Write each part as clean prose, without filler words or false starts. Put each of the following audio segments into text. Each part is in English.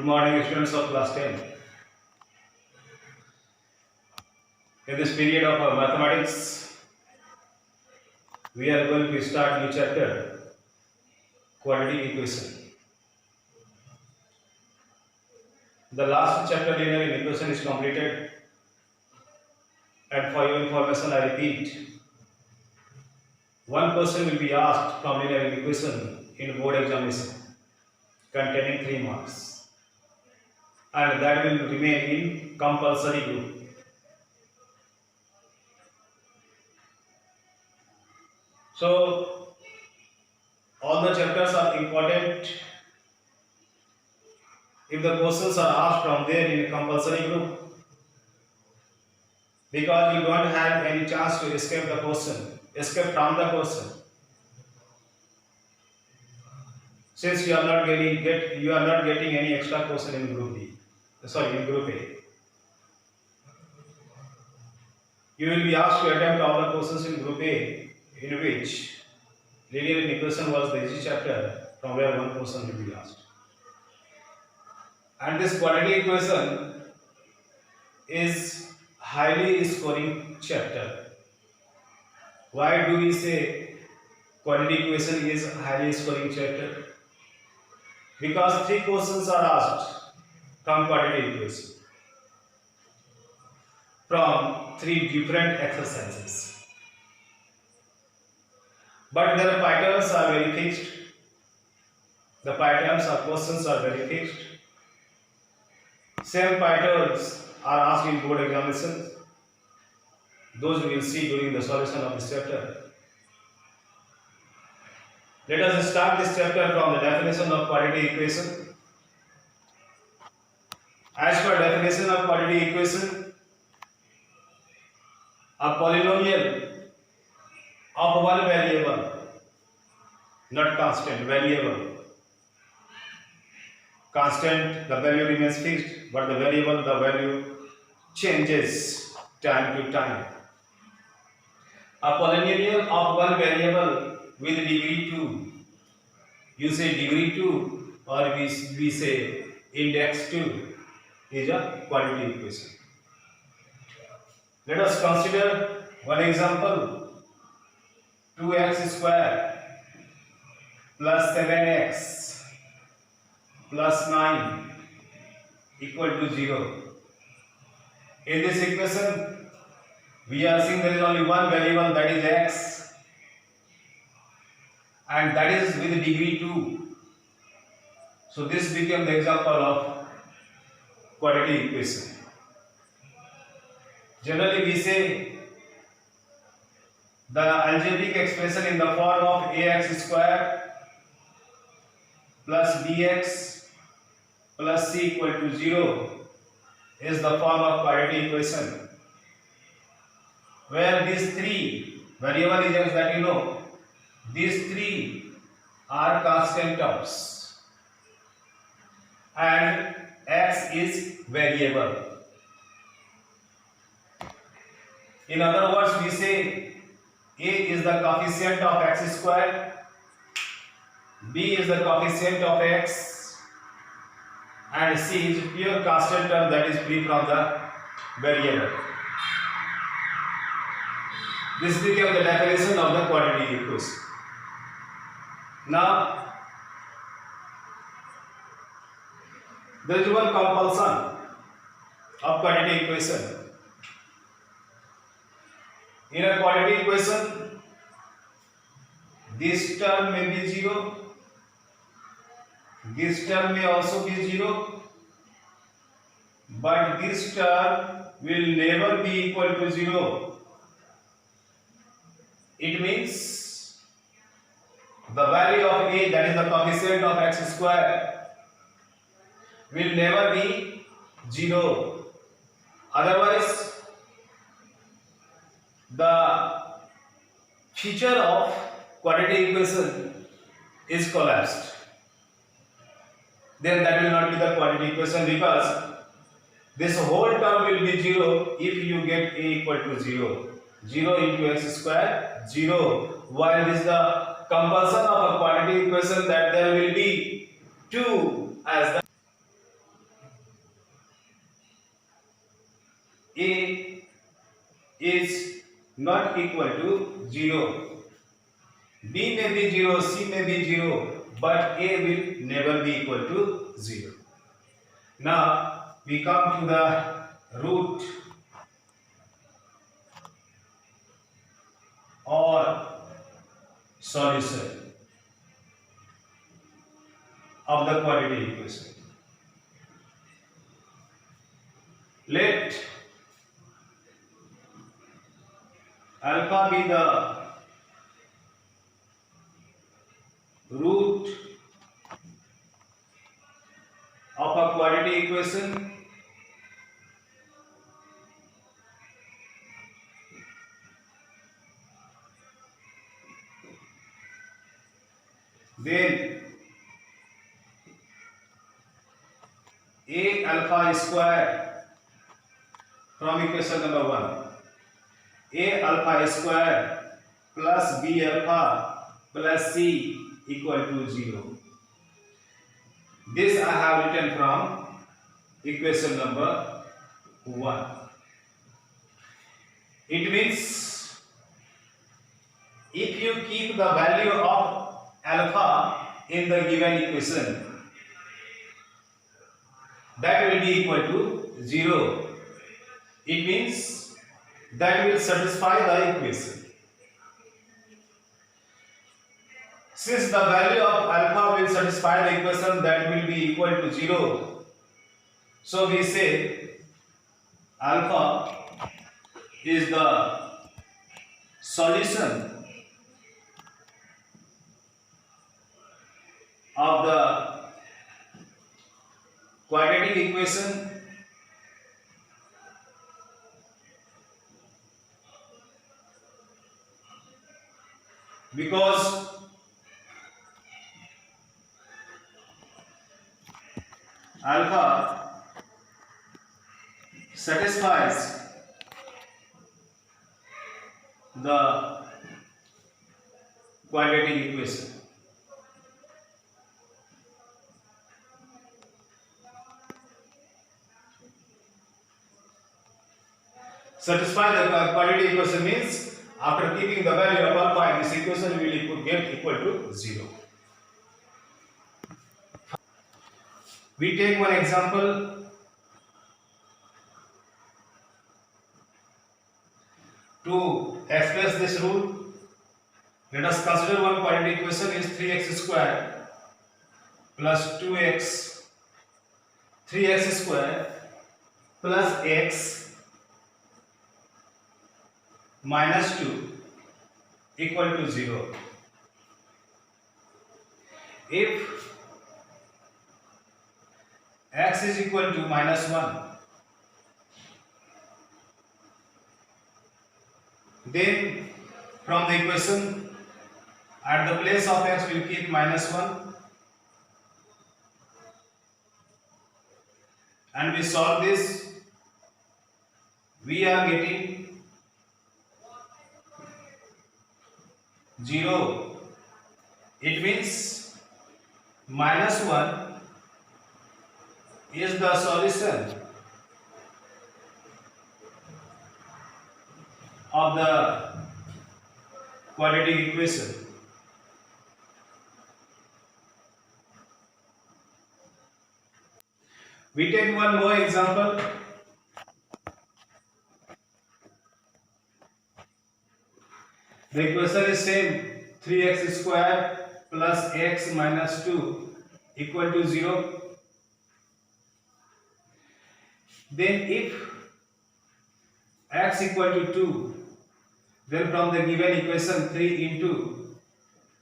morning, students of class 10. In this period of mathematics, we are going to start new chapter, quadratic equation. The last chapter linear equation is completed, and for your information, I repeat, one question will be asked from linear equation in board examination containing 3 marks, and that will remain in compulsory group. So, all the chapters are important. If the questions are asked from there in compulsory group, because you don't have any chance to escape the question, escape from the question. Since you are not getting any extra question in group B, in group A. You will be asked to attempt all the questions in group A, in which linear equation was the easy chapter, from where one question will be asked. And this quadratic equation is highly scoring chapter. Why do we say quadratic equation is highly scoring chapter? Because 3 questions are asked from quadratic equation from 3 different exercises. But their patterns are very fixed. The patterns or questions are very fixed. Same patterns are asked in board examinations. Those we will see during the solution of this chapter. Let us start this chapter from the definition of quadratic equation. As per definition of quadratic equation, a polynomial of one variable, not constant, variable. Constant, the value remains fixed, but the variable, the value changes time to time. A polynomial of one variable with degree 2. You say degree 2 or we say index 2 is a quadratic equation. Let us consider one example. 2x square plus 7x plus 9 equal to 0. In this equation, we are seeing there is only one variable, that is x, and that is with degree 2. So this became the example of quadratic equation. Generally we say the algebraic expression in the form of ax square plus bx plus c equal to 0 is the form of quadratic equation, where these 3 variable is x that you know, these 3 are constant terms and x is variable. In other words, we say a is the coefficient of x square, b is the coefficient of x, and c is pure constant term that is free from the variable. This became the definition of the quadratic equation. Now, there is one compulsion of quadratic equation. In a quadratic equation, this term may be 0, this term may also be 0, but this term will never be equal to 0. It means the value of a, that is the coefficient of x square, will never be 0. Otherwise, the feature of quadratic equation is collapsed. Then that will not be the quadratic equation, because this whole term will be 0 if you get a equal to 0. 0 into x square, 0. While this is the compulsion of a quadratic equation that there will be 2 as the A is not equal to 0. B may be 0, C may be 0, but A will never be equal to 0. Now we come to the root or solution of the quadratic equation. Let alpha be the root of a quadratic equation then A alpha square from equation number 1, A alpha square plus B alpha plus C equal to 0. This I have written from equation number 1. It means if you keep the value of alpha in the given equation, that will be equal to 0. It means that will satisfy the equation. Since the value of alpha will satisfy the equation, that will be equal to 0. So we say alpha is the solution of the quadratic equation because alpha satisfies the quadratic equation. Satisfy the quadratic equation means after keeping the value of alpha in this equation, we will get equal to 0. We take one example. To express this rule, let us consider one quadratic equation is 3x square plus 2x, 3x square plus x minus 2 equal to 0. If x is equal to minus 1, then from the equation at the place of x we will keep minus 1 and we solve this, we are getting 0. It means minus 1 is the solution of the quadratic equation. We take one more example. The equation is same, 3x square plus x minus 2 equal to 0. Then if x equal to 2, then from the given equation 3 into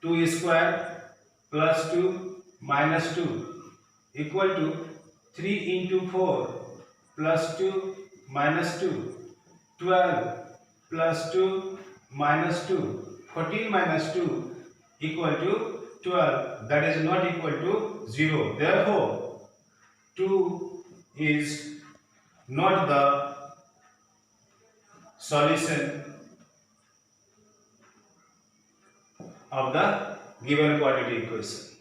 2 square plus 2 minus 2 equal to 3 into 4 plus 2 minus 2, 12 plus 2 minus 2, 14 minus 2 equal to 12, that is not equal to 0. Therefore, 2 is not the solution of the given quadratic equation.